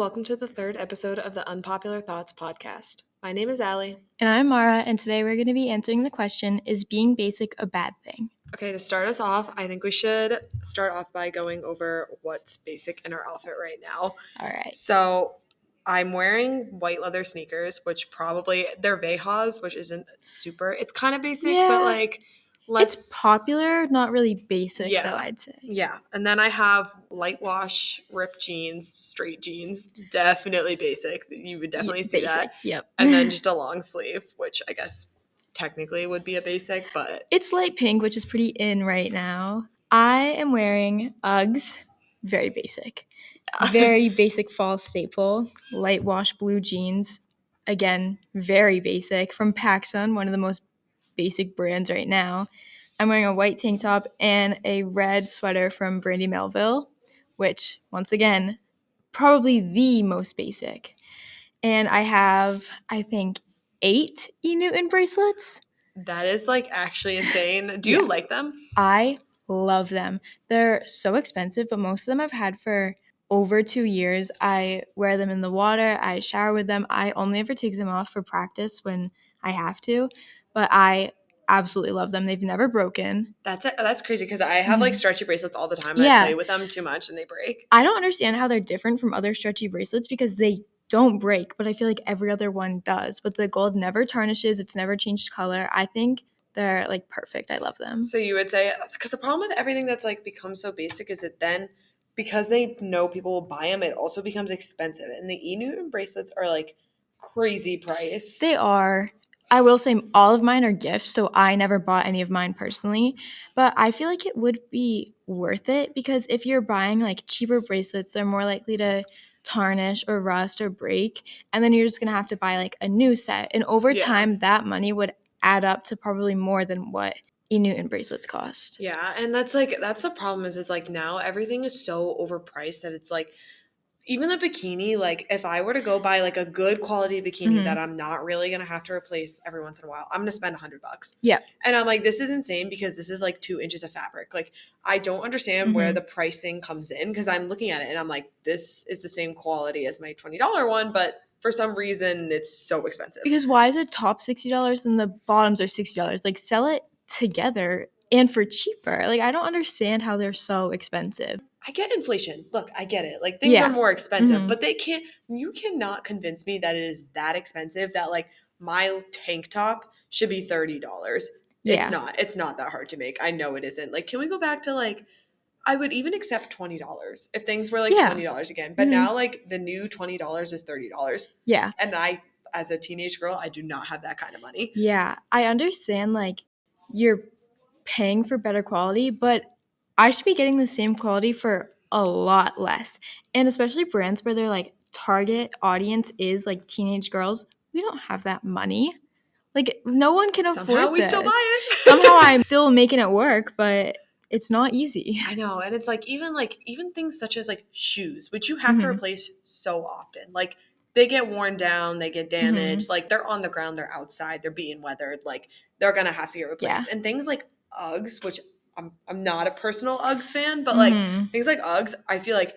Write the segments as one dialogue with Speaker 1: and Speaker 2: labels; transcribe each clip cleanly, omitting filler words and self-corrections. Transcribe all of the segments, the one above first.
Speaker 1: welcome to the third episode of the Unpopular Thoughts podcast. My name is Allie.
Speaker 2: And I'm Mara, and today we're going to be answering the question, is being basic a bad thing?
Speaker 1: Okay, to start us off, I think we should start off by going over what's basic in our outfit right now.
Speaker 2: All right.
Speaker 1: So I'm wearing white leather sneakers, which probably, they're Vejas, which isn't super, it's kind of basic, but like less.
Speaker 2: It's popular, not really basic though, I'd say.
Speaker 1: Yeah, and then I have light wash ripped jeans, straight jeans, definitely basic. You would definitely see
Speaker 2: basic.
Speaker 1: that.
Speaker 2: Yep.
Speaker 1: And then just a long sleeve, which I guess technically would be a basic, but
Speaker 2: it's light pink, which is pretty in right now. I am wearing Uggs, very basic. Very basic fall staple, light wash blue jeans. Again, very basic, from PacSun, one of the most basic brands right now. I'm wearing a white tank top and a red sweater from Brandy Melville, which, once again, probably the most basic. And I have, I think, 8 E. Newton bracelets.
Speaker 1: That is like actually insane. Do you like them?
Speaker 2: I love them. They're so expensive, but most of them I've had for over 2 years. I wear them in the water. I shower with them. I only ever take them off for practice when I have to, but I absolutely love them. They've never broken.
Speaker 1: That's crazy because I have like stretchy bracelets all the time and I play with them too much and they break.
Speaker 2: I don't understand how they're different from other stretchy bracelets because they don't break, but I feel like every other one does. But the gold never tarnishes. It's never changed color. I think they're like perfect. I love them.
Speaker 1: So you would say, because the problem with everything that's like become so basic is that then because they know people will buy them, it also becomes expensive. And the E. Newton bracelets are like crazy priced.
Speaker 2: They are. I will say all of mine are gifts, so I never bought any of mine personally. But I feel like it would be worth it because if you're buying like cheaper bracelets, they're more likely to tarnish or rust or break. And then you're just going to have to buy like a new set. And over time, that money would add up to probably more than what E. Newton bracelets cost.
Speaker 1: Yeah, and that's the problem is like now everything is so overpriced that it's like even the bikini, like if I were to go buy like a good quality bikini that I'm not really going to have to replace every once in a while, I'm going to spend $100.
Speaker 2: Yeah.
Speaker 1: And I'm like, this is insane because this is like 2 inches of fabric. Like I don't understand where the pricing comes in because I'm looking at it and I'm like, this is the same quality as my $20 one, but for some reason it's so expensive.
Speaker 2: Because why is it top $60 and the bottoms are $60? Like sell it together and for cheaper. Like I don't understand how they're so expensive.
Speaker 1: I get inflation. Look, I get it. Like things are more expensive, but you cannot convince me that it is that expensive that like my tank top should be $30. It's not. It's not that hard to make. I know it isn't. Like, can we go back to like, I would even accept $20 if things were like $20 again. But now like the new $20 is $30.
Speaker 2: Yeah.
Speaker 1: And I, as a teenage girl, I do not have that kind of money.
Speaker 2: Yeah. I understand like you're paying for better quality, but I should be getting the same quality for a lot less. And especially brands where their like target audience is like teenage girls. We don't have that money. Like no one can afford this.
Speaker 1: Somehow we still buy it.
Speaker 2: Somehow I'm still making it work, but it's not easy.
Speaker 1: I know. And it's like even things such as like shoes, which you have to replace so often. Like they get worn down, they get damaged, like they're on the ground, they're outside, they're being weathered, like they're gonna have to get replaced. And things like Uggs, which I'm not a personal Uggs fan, but like things like Uggs, I feel like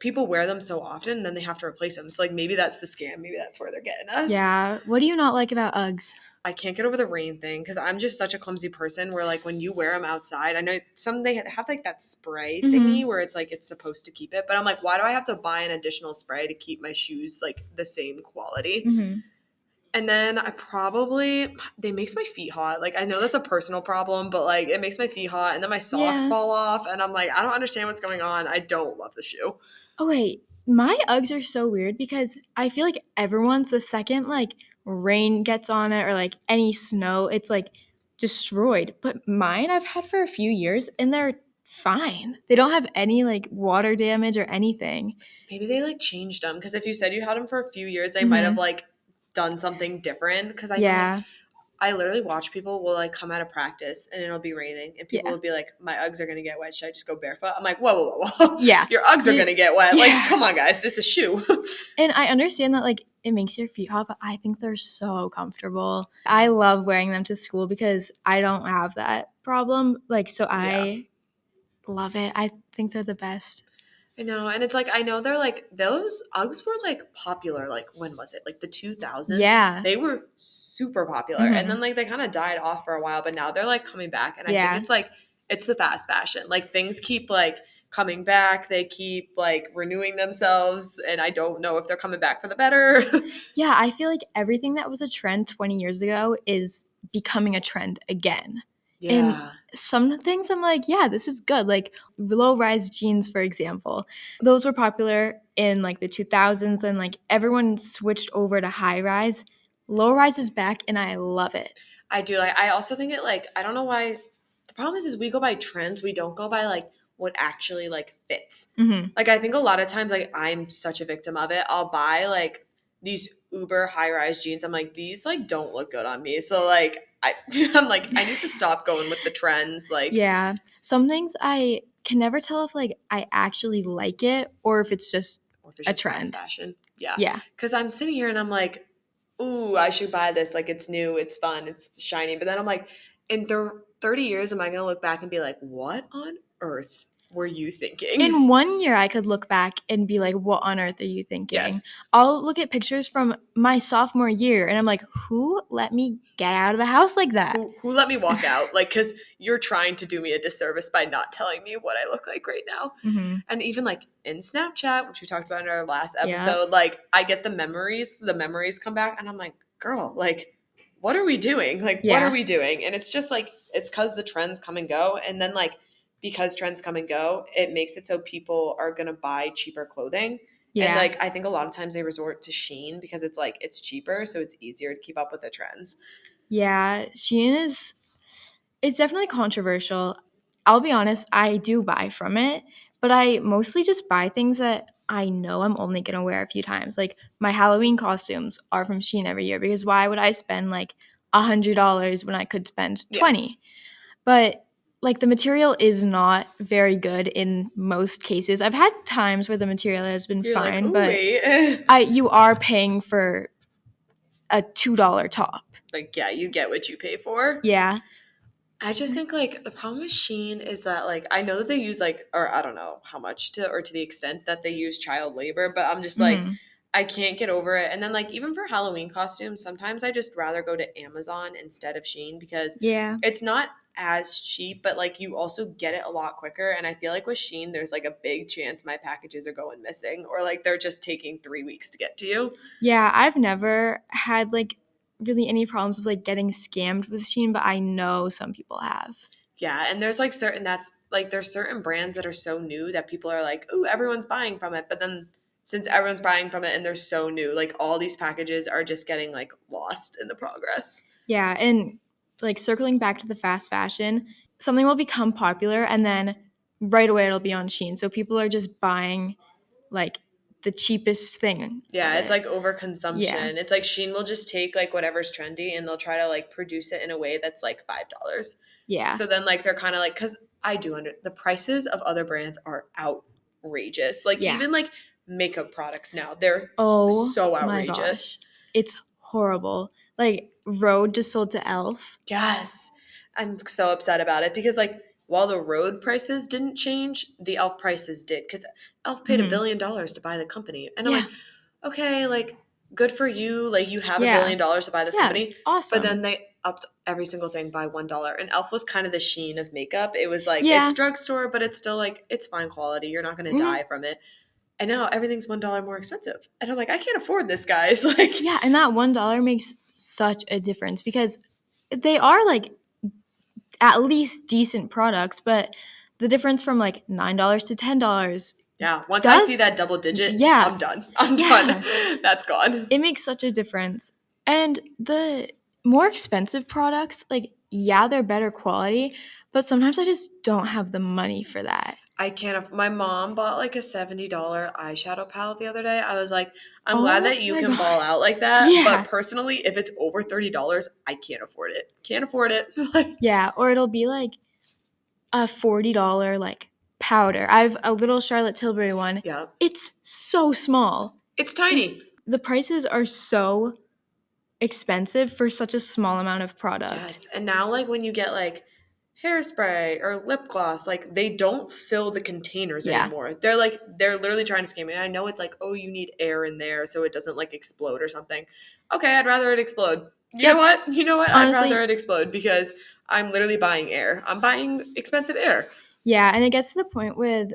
Speaker 1: people wear them so often and then they have to replace them. So like maybe that's the scam. Maybe that's where they're getting us.
Speaker 2: Yeah. What do you not like about Uggs?
Speaker 1: I can't get over the rain thing because I'm just such a clumsy person where like when you wear them outside, I know some they have like that spray thingy where it's like it's supposed to keep it. But I'm like, why do I have to buy an additional spray to keep my shoes like the same quality? And then they makes my feet hot. Like I know that's a personal problem, but like it makes my feet hot and then my socks fall off and I'm like, I don't understand what's going on. I don't love the shoe.
Speaker 2: Oh wait, my Uggs are so weird because I feel like everyone's the second like rain gets on it or like any snow, it's like destroyed. But mine I've had for a few years and they're fine. They don't have any like water damage or anything.
Speaker 1: Maybe they like changed them because if you said you had them for a few years, they might have like done something different because I literally watch people will like come out of practice and it'll be raining and people will be like, my Uggs are gonna get wet. Should I just go barefoot? I'm like, whoa.
Speaker 2: Yeah.
Speaker 1: Your Uggs are gonna get wet. Like, come on, guys, it's a shoe.
Speaker 2: And I understand that like it makes your feet hot, but I think they're so comfortable. I love wearing them to school because I don't have that problem. Like, so I love it. I think they're the best.
Speaker 1: I know. And it's like, I know they're like, those Uggs were like popular. Like, when was it? Like the 2000s?
Speaker 2: Yeah.
Speaker 1: They were super popular. And then like they kind of died off for a while, but now they're like coming back. And I think it's like, it's the fast fashion. Like things keep like coming back. They keep like renewing themselves. And I don't know if they're coming back for the better.
Speaker 2: Yeah, I feel like everything that was a trend 20 years ago is becoming a trend again. And
Speaker 1: Yeah.
Speaker 2: some things I'm like, yeah, this is good. Like low-rise jeans, for example. Those were popular in like the 2000s and like everyone switched over to high-rise. Low-rise is back and I love it.
Speaker 1: I do. Like, I also think it like, I don't know why. The problem is we go by trends. We don't go by like what actually like fits. Like I think a lot of times like I'm such a victim of it. I'll buy like these uber high-rise jeans. I'm like, these like don't look good on me. So like I'm like, I need to stop going with the trends. Like,
Speaker 2: yeah, some things I can never tell if like I actually like it or if it's just
Speaker 1: or if it's
Speaker 2: a
Speaker 1: just fast
Speaker 2: trend.
Speaker 1: fashion. Yeah.
Speaker 2: Yeah.
Speaker 1: Because I'm sitting here and I'm like, ooh, I should buy this. Like it's new, it's fun, it's shiny. But then I'm like, in 30 years, am I going to look back and be like, what on earth were you thinking?
Speaker 2: In 1 year, I could look back and be like, what on earth are you thinking?
Speaker 1: Yes.
Speaker 2: I'll look at pictures from my sophomore year and I'm like, who let me get out of the house like that?
Speaker 1: Who let me walk out? Like, because you're trying to do me a disservice by not telling me what I look like right now. And even like in Snapchat, which we talked about in our last episode, like I get the memories come back and I'm like, girl, like, what are we doing? Like, what are we doing? And it's just like, it's because the trends come and go. And then like, because trends come and go, it makes it so people are going to buy cheaper clothing. And like, I think a lot of times they resort to Shein because it's like, it's cheaper. So it's easier to keep up with the trends.
Speaker 2: Yeah, Shein it's definitely controversial. I'll be honest, I do buy from it, but I mostly just buy things that I know I'm only going to wear a few times. Like my Halloween costumes are from Shein every year because why would I spend like $100 when I could spend $20? But like the material is not very good in most cases. I've had times where the material has been fine,
Speaker 1: like,
Speaker 2: but you are paying for a $2 top.
Speaker 1: Like, yeah, you get what you pay for.
Speaker 2: Yeah.
Speaker 1: I just think like the problem with Shein is that like I know that they use like, or I don't know how much to the extent that they use child labor, but I'm just like, I can't get over it. And then like even for Halloween costumes, sometimes I just rather go to Amazon instead of Shein because it's not as cheap, but like you also get it a lot quicker. And I feel like with Shein, there's like a big chance my packages are going missing or like they're just taking 3 weeks to get to you.
Speaker 2: Yeah, I've never had like really any problems with like getting scammed with Shein, but I know some people have.
Speaker 1: Yeah, and there's like there's certain brands that are so new that people are like, ooh, everyone's buying from it. But then since everyone's buying from it and they're so new, like all these packages are just getting like lost in the progress.
Speaker 2: Yeah, and like circling back to the fast fashion, something will become popular and then right away it'll be on Shein. So people are just buying like the cheapest thing.
Speaker 1: Yeah, it's like overconsumption.
Speaker 2: Yeah.
Speaker 1: It's like Shein will just take like whatever's trendy and they'll try to like produce it in a way that's like $5.
Speaker 2: Yeah.
Speaker 1: So then like they're kind of like, because I do the prices of other brands are outrageous. Like even like makeup products now, they're so outrageous.
Speaker 2: My gosh. It's horrible. Like Rhode just sold to e.l.f.
Speaker 1: Yes. I'm so upset about it because like while the Rhode prices didn't change, the e.l.f. prices did because e.l.f. paid $1 billion to buy the company. And I'm like, okay, like good for you. Like you have $1 billion to buy this company.
Speaker 2: Awesome.
Speaker 1: But then they upped every single thing by $1. And e.l.f. was kind of the Shein of makeup. It was like, it's drugstore, but it's still like, it's fine quality. You're not going to die from it. And now everything's $1 more expensive. And I'm like, I can't afford this, guys. Like,
Speaker 2: yeah, and that $1 makes such a difference because they are like at least decent products, but the difference from like $9 to $10.
Speaker 1: Yeah, once I see that double digit, I'm done. I'm done. That's gone.
Speaker 2: It makes such a difference. And the more expensive products, like, yeah, they're better quality, but sometimes I just don't have the money for that.
Speaker 1: I can't. My mom bought like a $70 eyeshadow palette the other day. I was like, I'm glad that you can ball out like that. Yeah. But personally, if it's over $30, I can't afford it. Can't afford it.
Speaker 2: Yeah, or it'll be like a $40 like powder. I have a little Charlotte Tilbury one.
Speaker 1: Yeah.
Speaker 2: It's so small.
Speaker 1: It's tiny.
Speaker 2: And the prices are so expensive for such a small amount of product.
Speaker 1: Yes. And now like when you get like hairspray or lip gloss, like they don't fill the containers
Speaker 2: Yeah.
Speaker 1: anymore. They're literally trying to scam me. And I know it's like, oh, you need air in there so it doesn't like explode or something. Okay, I'd rather it explode. You
Speaker 2: Yep.
Speaker 1: know what? You know what?
Speaker 2: Honestly-
Speaker 1: I'd rather it explode because I'm literally buying air. I'm buying expensive air.
Speaker 2: Yeah, and it gets to the point with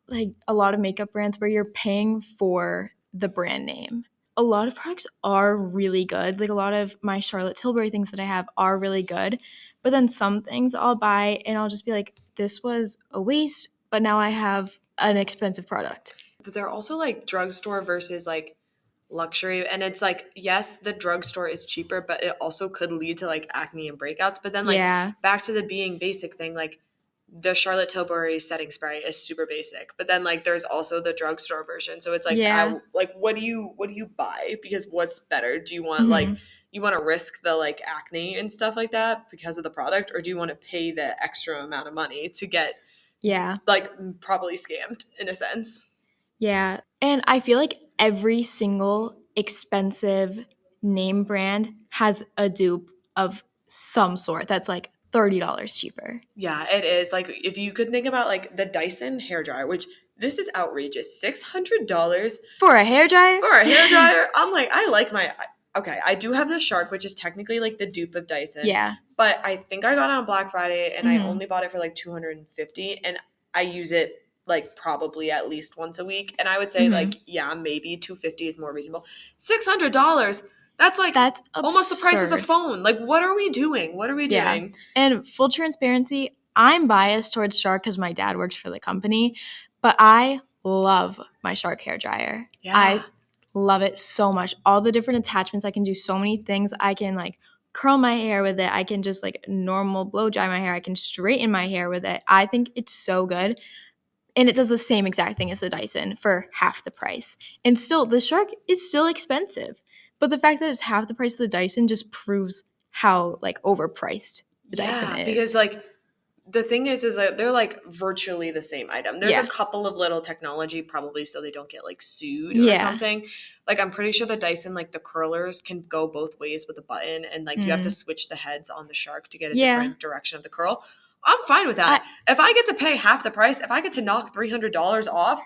Speaker 2: like a lot of makeup brands where you're paying for the brand name. A lot of products are really good. Like a lot of my Charlotte Tilbury things that I have are really good. But then some things I'll buy and I'll just be like, this was a waste, but now I have an expensive product.
Speaker 1: But they're also like drugstore versus like luxury. And it's like, yes, the drugstore is cheaper, but it also could lead to like acne and breakouts. But then like
Speaker 2: Yeah.
Speaker 1: back to the being basic thing, like the Charlotte Tilbury setting spray is super basic. But then like there's also the drugstore version. So it's like,
Speaker 2: Yeah.
Speaker 1: what do you buy? Because what's better? Do you want
Speaker 2: Mhm.
Speaker 1: like you want to risk the like acne and stuff like that because of the product, or do you want to pay the extra amount of money to get
Speaker 2: Yeah.
Speaker 1: like probably scammed in a sense?
Speaker 2: Yeah. And I feel like every single expensive name brand has a dupe of some sort that's like $30 cheaper.
Speaker 1: Yeah, it is. Like if you could think about like the Dyson hairdryer, which this is outrageous, $600
Speaker 2: For a hairdryer?
Speaker 1: for a hairdryer. I'm like, I like my. Okay, I do have the Shark, which is technically like the dupe of Dyson.
Speaker 2: Yeah.
Speaker 1: But I think I got it on Black Friday, and I
Speaker 2: Mhm.
Speaker 1: only bought it for like $250, and I use it like probably at least once a week. And I would say
Speaker 2: Mhm.
Speaker 1: like, yeah, maybe $250 is more reasonable. $600. That's like
Speaker 2: That's
Speaker 1: almost the price of a
Speaker 2: absurd.
Speaker 1: phone. Like, what are we doing? What are we
Speaker 2: Yeah.
Speaker 1: doing?
Speaker 2: And full transparency, I'm biased towards Shark because my dad works for the company, but I love my Shark hairdryer.
Speaker 1: Yeah.
Speaker 2: I love it so much. All the different attachments, I can do so many things. I can like curl my hair with it. I can just like normal blow dry my hair. I can straighten my hair with it. I think it's so good. And it does the same exact thing as the Dyson for half the price. And still, the Shark is still expensive. But the fact that it's half the price of the Dyson just proves how like overpriced the Dyson is.
Speaker 1: Because like the thing is that they're like virtually the same item. There's
Speaker 2: Yeah.
Speaker 1: a couple of little technology probably so they don't get like sued or
Speaker 2: Yeah.
Speaker 1: something. Like I'm pretty sure the Dyson, like the curlers can go both ways with a button, and like you have to switch the heads on the Shark to get a
Speaker 2: Yeah.
Speaker 1: different direction of the curl. I'm fine with that. If I get to pay half the price, if I get to knock $300 off,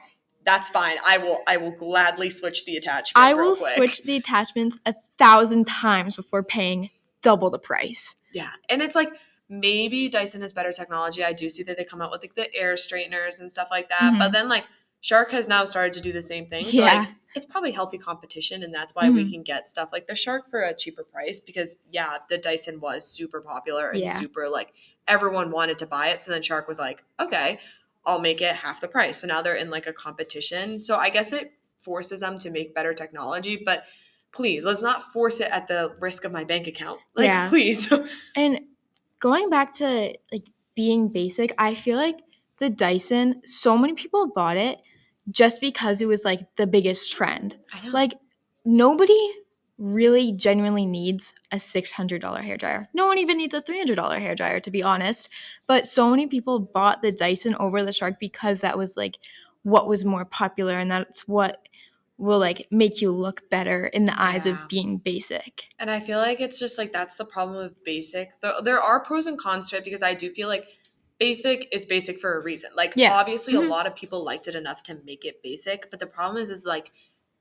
Speaker 1: that's fine. I will gladly switch the attachment.
Speaker 2: I
Speaker 1: real
Speaker 2: will
Speaker 1: quick.
Speaker 2: switch the attachments 1,000 times before paying double the price.
Speaker 1: Yeah. And it's like maybe Dyson has better technology. I do see that they come out with like the air straighteners and stuff like that.
Speaker 2: Mhm.
Speaker 1: But then like Shark has now started to do the same thing. So
Speaker 2: Yeah.
Speaker 1: like it's probably healthy competition, and that's why we can get stuff like the Shark for a cheaper price because yeah, the Dyson was super popular and
Speaker 2: Yeah.
Speaker 1: super like everyone wanted to buy it. So then Shark was like, okay, I'll make it half the price. So now they're in like a competition. So I guess it forces them to make better technology, but please, let's not force it at the risk of my bank account. Like,
Speaker 2: Yeah.
Speaker 1: please.
Speaker 2: And going back to like being basic, I feel like the Dyson, so many people bought it just because it was like the biggest trend.
Speaker 1: I know.
Speaker 2: Like nobody really genuinely needs a $600 hairdryer. No one even needs a $300 hairdryer, to be honest. But so many people bought the Dyson over the Shark because that was like what was more popular, and that's what will like make you look better in the eyes of
Speaker 1: Yeah.
Speaker 2: being basic.
Speaker 1: And I feel like it's just like that's the problem with basic. There are pros and cons to it because I do feel like basic is basic for a reason. Like
Speaker 2: Yeah.
Speaker 1: obviously
Speaker 2: Mhm.
Speaker 1: a lot of people liked it enough to make it basic, but the problem is like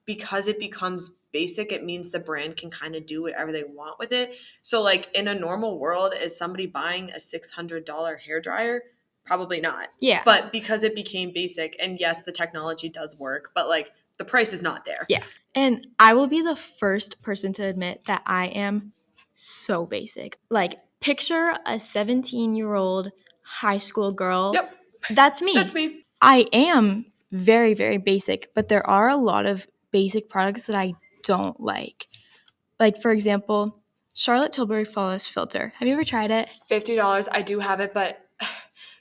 Speaker 1: because it becomes basic, it means the brand can kind of do whatever they want with it. So like in a normal world, is somebody buying a $600 hairdryer? Probably not.
Speaker 2: Yeah.
Speaker 1: But because it became basic, and yes, the technology does work, but like the price is not there.
Speaker 2: Yeah. And I will be the first person to admit that I am so basic. Like, picture a 17-year-old high school girl.
Speaker 1: Yep.
Speaker 2: That's me.
Speaker 1: That's me.
Speaker 2: I am very, very basic, but there are a lot of basic products that I don't like. Like, for example, Charlotte Tilbury Flawless Filter. Have you ever tried it?
Speaker 1: $50. I do have it, but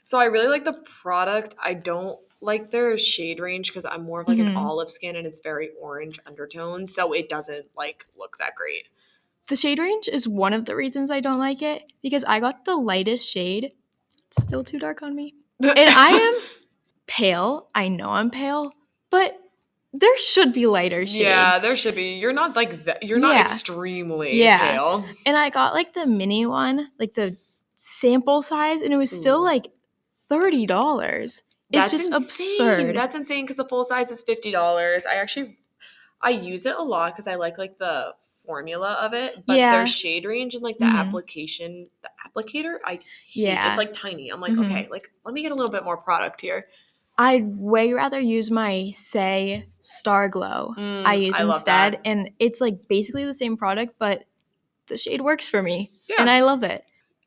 Speaker 1: so I really like the product. I don't like their shade range because I'm more of like an olive skin and it's very orange undertone, so it doesn't like look that great.
Speaker 2: The shade range is one of the reasons I don't like it because I got the lightest shade. It's still too dark on me. And I am pale. I know I'm pale, but there should be lighter shades.
Speaker 1: Yeah, there should be. You're not like that. You're not
Speaker 2: Yeah.
Speaker 1: extremely
Speaker 2: Yeah.
Speaker 1: pale.
Speaker 2: And I got like the mini one, like the sample size, and it was still
Speaker 1: Ooh.
Speaker 2: like $30. It's
Speaker 1: That's
Speaker 2: just
Speaker 1: insane.
Speaker 2: absurd.
Speaker 1: That's insane because the full size is $50. I use it a lot because I like the formula of it, but
Speaker 2: Yeah.
Speaker 1: their shade range and like the applicator, I hate.
Speaker 2: Yeah.
Speaker 1: It's like tiny. I'm like, okay, like let me get a little bit more product here.
Speaker 2: I'd way rather use my Say Star Glow I use
Speaker 1: I love
Speaker 2: instead,
Speaker 1: that.
Speaker 2: and it's like basically the same product, but the shade works for me,
Speaker 1: Yeah.
Speaker 2: and I love it.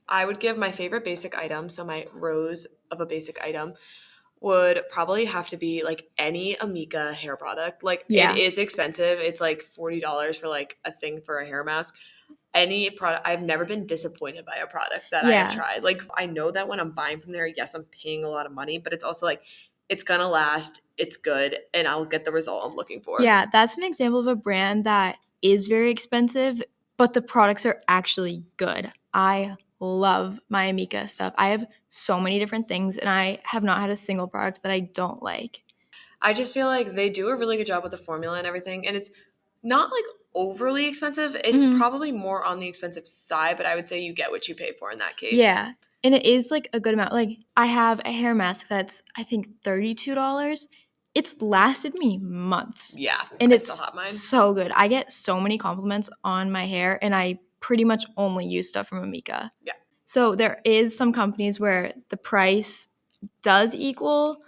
Speaker 1: I would give my favorite basic item, so my rose of a basic item would probably have to be like any Amika hair product. Like it is expensive. It's like $40 for like a thing for a hair mask. Any product, I've never been disappointed by a product that I have tried. Like I know that when I'm buying from there, yes, I'm paying a lot of money, but it's also like it's gonna last, it's good, and I'll get the result I'm looking for.
Speaker 2: Yeah, that's an example of a brand that is very expensive, but the products are actually good. I love my Amika stuff. I have so many different things, and I have not had a single product that I don't like.
Speaker 1: I just feel like they do a really good job with the formula and everything, and it's not like overly expensive. It's probably more on the expensive side, but I would say you get what you pay for in that case.
Speaker 2: Yeah, and it is like a good amount. Like I have a hair mask that's I think $32. It's lasted me months.
Speaker 1: Yeah,
Speaker 2: and
Speaker 1: I
Speaker 2: it's
Speaker 1: still have mine.
Speaker 2: So good. I get so many compliments on my hair, and I pretty much only use stuff from Amika.
Speaker 1: Yeah.
Speaker 2: So there is some companies where the price does equal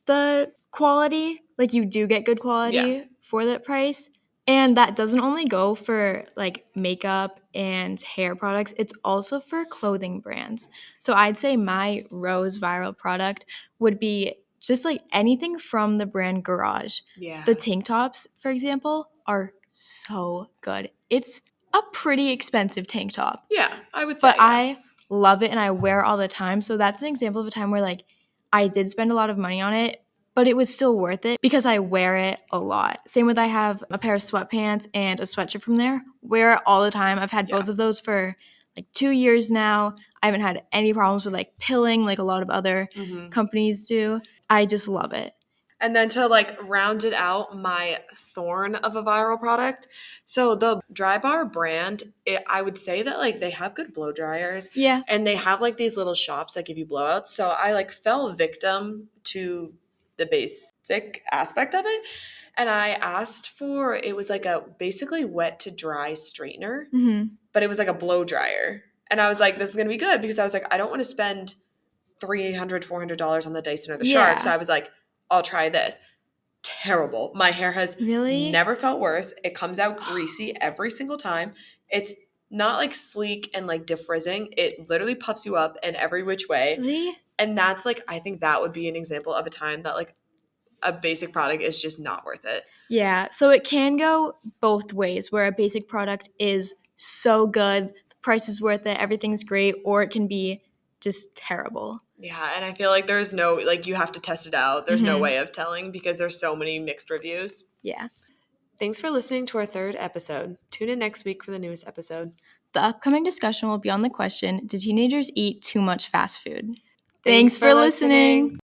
Speaker 2: the quality. Like you do get good quality for that price. And that doesn't only go for like makeup and hair products, it's also for clothing brands. So I'd say my Rose viral product would be just like anything from the brand Garage.
Speaker 1: Yeah.
Speaker 2: The tank tops, for example, are so good. It's a pretty expensive tank top.
Speaker 1: Yeah, I would say.
Speaker 2: But I love it and I wear it all the time. So that's an example of a time where like I did spend a lot of money on it, but it was still worth it because I wear it a lot. Same with I have a pair of sweatpants and a sweatshirt from there. Wear it all the time. I've had both of those for like 2 years now. I haven't had any problems with like pilling like a lot of other companies do. I just love it.
Speaker 1: And then to like round it out, my thorn of a viral product. So the Drybar brand, I would say that like they have good blow dryers.
Speaker 2: Yeah.
Speaker 1: And they have like these little shops that give you blowouts. So I like fell victim to the basic aspect of it. And I asked for, it was like a basically wet to dry straightener, but it was like a blow dryer. And I was like, this is going to be good because I was like, I don't want to spend $300, $400 on the Dyson or the Shark. So I was like, I'll try this. Terrible. My hair has never felt worse. It comes out greasy every single time. It's not like sleek and like defrizzing. It literally puffs you up in every which way.
Speaker 2: Really?
Speaker 1: And that's like, I think that would be an example of a time that like a basic product is just not worth it.
Speaker 2: Yeah. So it can go both ways where a basic product is so good, the price is worth it, everything's great, or it can be just terrible.
Speaker 1: Yeah, and I feel like there's no, like you have to test it out. There's no way of telling because there's so many mixed reviews.
Speaker 2: Yeah.
Speaker 1: Thanks for listening to our 3rd episode. Tune in next week for the newest episode.
Speaker 2: The upcoming discussion will be on the question, do teenagers eat too much fast food?
Speaker 1: Thanks for listening.